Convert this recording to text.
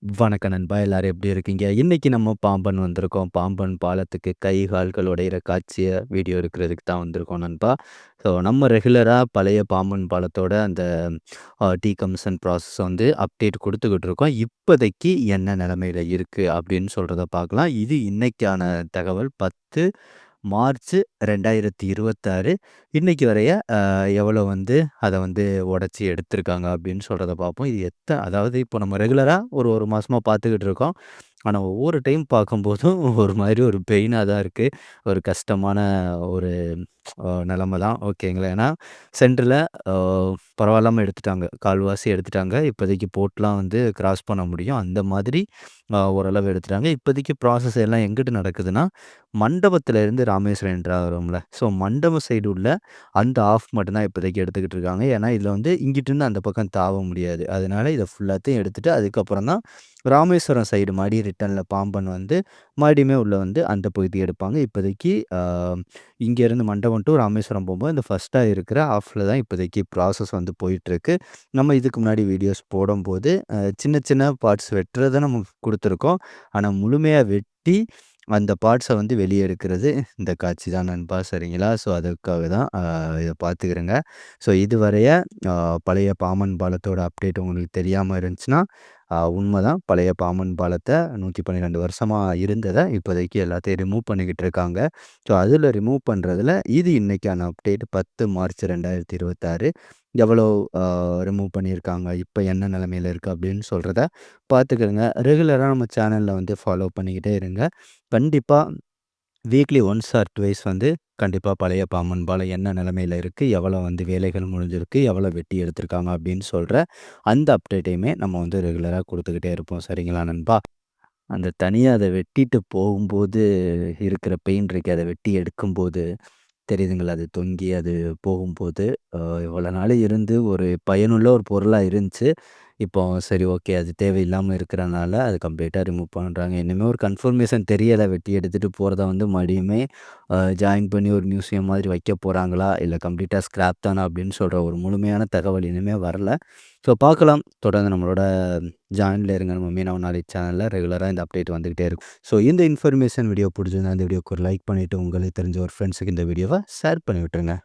வணக்கம் நண்பா. எல்லாரும் எப்படி இருக்கீங்க? இன்னைக்கு நம்ம பாம்பன் வந்திருக்கோம். பாம்பன் பாலத்துக்கு கை, கால்கள் உடையிற காட்சிய வீடியோ எடுக்கிறதுக்கு தான் வந்திருக்கோம் நண்பா. ஸோ நம்ம ரெகுலரா பழைய பாம்பன் பாலத்தோட அந்த டீகமிஷன் ப்ராசஸ வந்து அப்டேட் குடுத்துக்கிட்டு இருக்கோம். இப்போதைக்கு என்ன நிலைமையில இருக்கு அப்படின்னு சொல்றத பார்க்கலாம். இது இன்னைக்கான தகவல் 10 மார்ச் 2026. இன்னைக்கு வரைய எவ்வளோ வந்து அத வந்து உடைச்சு எடுத்திருக்காங்க அப்படின்னு சொல்றத பார்ப்போம். இது அதாவது இப்போ நம்ம ரெகுலரா ஒரு 1 மாசமா பார்த்துக்கிட்டு இருக்கோம். ஆனா ஒவ்வொரு டைம் பார்க்கும்போதும் ஒரு மாதிரி ஒரு பெயினா தான் இருக்கு. ஒரு கஷ்டமான ஒரு நிலைமை தான். ஓகேங்களா. ஏன்னா சென்டர்ல அ பரவாயில்லாம எடுத்துட்டாங்க. கால்வாசி எடுத்துட்டாங்க. இப்போதைக்கு போட்லாம் வந்து கிராஸ் பண்ண முடியும். அந்த மாதிரி ஓரளவு எடுத்துட்டாங்க. இப்போதைக்கு ப்ராசஸ் எல்லாம் எங்கிட்டு நடக்குதுன்னா, மண்டபத்தில இருந்து ராமேஸ்வரம் என்ட்ரு ஆகுறோம்ல. ஸோ மண்டபம் சைடு உள்ள அந்த ஆஃப் மட்டும் தான் இப்போதைக்கு எடுத்துக்கிட்டு இருக்காங்க. ஏன்னா இதில வந்து இங்கிட்டிருந்து அந்த பக்கம் தாவ முடியாது. அதனால இத ஃபுல்லாத்தையும் எடுத்துட்டு அதுக்கப்புறம் தான் ராமேஸ்வரம் சைடு மறுபடியும் ரிட்டர்ன்ல பாம்பன் வந்து மறுபடியுமே உள்ள வந்து அந்த பகுதி எடுப்பாங்க. இப்போதைக்கு இங்கேருந்து மண்டபம் டூ ராமேஸ்வரம் போம்போது இந்த ஃபர்ஸ்ட்டா இருக்கிற ஆஃப்ல தான் இப்போதைக்கு ப்ராசஸ் வந்து போயிட்டுருக்கு. நம்ம இதுக்கு முன்னாடி வீடியோஸ் போடும்போது சின்ன சின்ன பார்ட்ஸ் வெட்டுறத நம்ம குடுத்துருக்கோம். ஆனா முழுமையா வெட்டி அந்த பார்ட்ஸ வந்து வெளிய எடுக்கிறது இந்த காட்சி தான் நண்பா. சரிங்களா? ஸோ அதுக்காக தான் இத பார்த்துக்கிறங்க. ஸோ இதுவரைய அ பழைய பாம்பன் பாலத்தோட அப்டேட் உங்களுக்கு தெரியாம இருந்துச்சுன்னா, உண்மதான். பழைய பாம்பன் பாலத்த 112 வருஷமா இருந்தத இப்போதைக்கு எல்லாத்தையும் ரிமூவ் பண்ணிக்கிட்டு இருக்காங்க. ஸோ அதில ரிமூவ் பண்றதுல இது இன்னைக்கான அப்டேட் 10 மார்ச் 2026. எவ்வளோ அ ரிமூவ் பண்ணியிருக்காங்க, இப்ப என்ன நிலைமையில இருக்கு அப்படின்னு சொல்றத பார்த்துக்கிறங்க. ரெகுலரா நம்ம சேனல்ல வந்து ஃபாலோ பண்ணிக்கிட்டே இருங்க. கண்டிப்பா வீக்லி ஒன்ஸ் ஆர் ட்வைஸ் வந்து கண்டிப்பா பழைய பாம்பன் பாலம் என்ன நிலைமையில இருக்கு, எவ்வளோ வந்து வேலைகள் முடிஞ்சிருக்கு, எவ்வளோ வெட்டி எடுத்திருக்காங்க அப்படின்னு சொல்ற அந்த அப்டேட்டையுமே நம்ம வந்து ரெகுலரா குடுத்துக்கிட்டே இருப்போம். சரிங்களா நண்பா? அந்த தனியா அத வெட்டிட்டு போகும்போது இருக்கிற பெயின் இருக்கே, அத வெட்டி எடுக்கும்போது தெரியுதுங்களா? அது தொங்கி அது போகும்போது, அ இவ்வளோ நாள் இருந்து ஒரு பயனுள்ள ஒரு பொருளா இருந்துச்சு. இப்போ சரி ஓகே. அது தேவையில்லாம இருக்கிறனால அது கம்ப்ளீட்டா ரிமூவ் பண்றாங்க. இனிமே ஒரு கன்ஃபர்மேஷன் தெரியல. வெட்டி எடுத்துட்டு போறத வந்து மறுபடியுமே ஜாயின் பண்ணி ஒரு மியூசியம் மாதிரி வைக்க போறாங்களா? இல்ல கம்ப்ளீட்டா ஸ்கிராப் தானா? அப்படின்னு சொல்ற ஒரு முழுமையான தகவல் இனிமே வரல. ஸோ பார்க்கலாம். தொடர்ந்து நம்மளோட ஜாயின்ல இருங்க. நம்ம மீனவ நாலேட்ஜ் சேனல்ல ரெகுலரா இந்த அப்டேட் வந்துகிட்டே இருக்கும். ஸோ இந்த இன்ஃபர்மேஷன் வீடியோ புடிச்சிருந்தா இந்த வீடியோக்கு ஒரு லைக் பண்ணிட்டு உங்களுக்கு தெரிஞ்ச ஒரு ஃப்ரெண்ட்ஸுக்கு இந்த வீடியோவ ஷேர் பண்ணி விட்டுருங்க.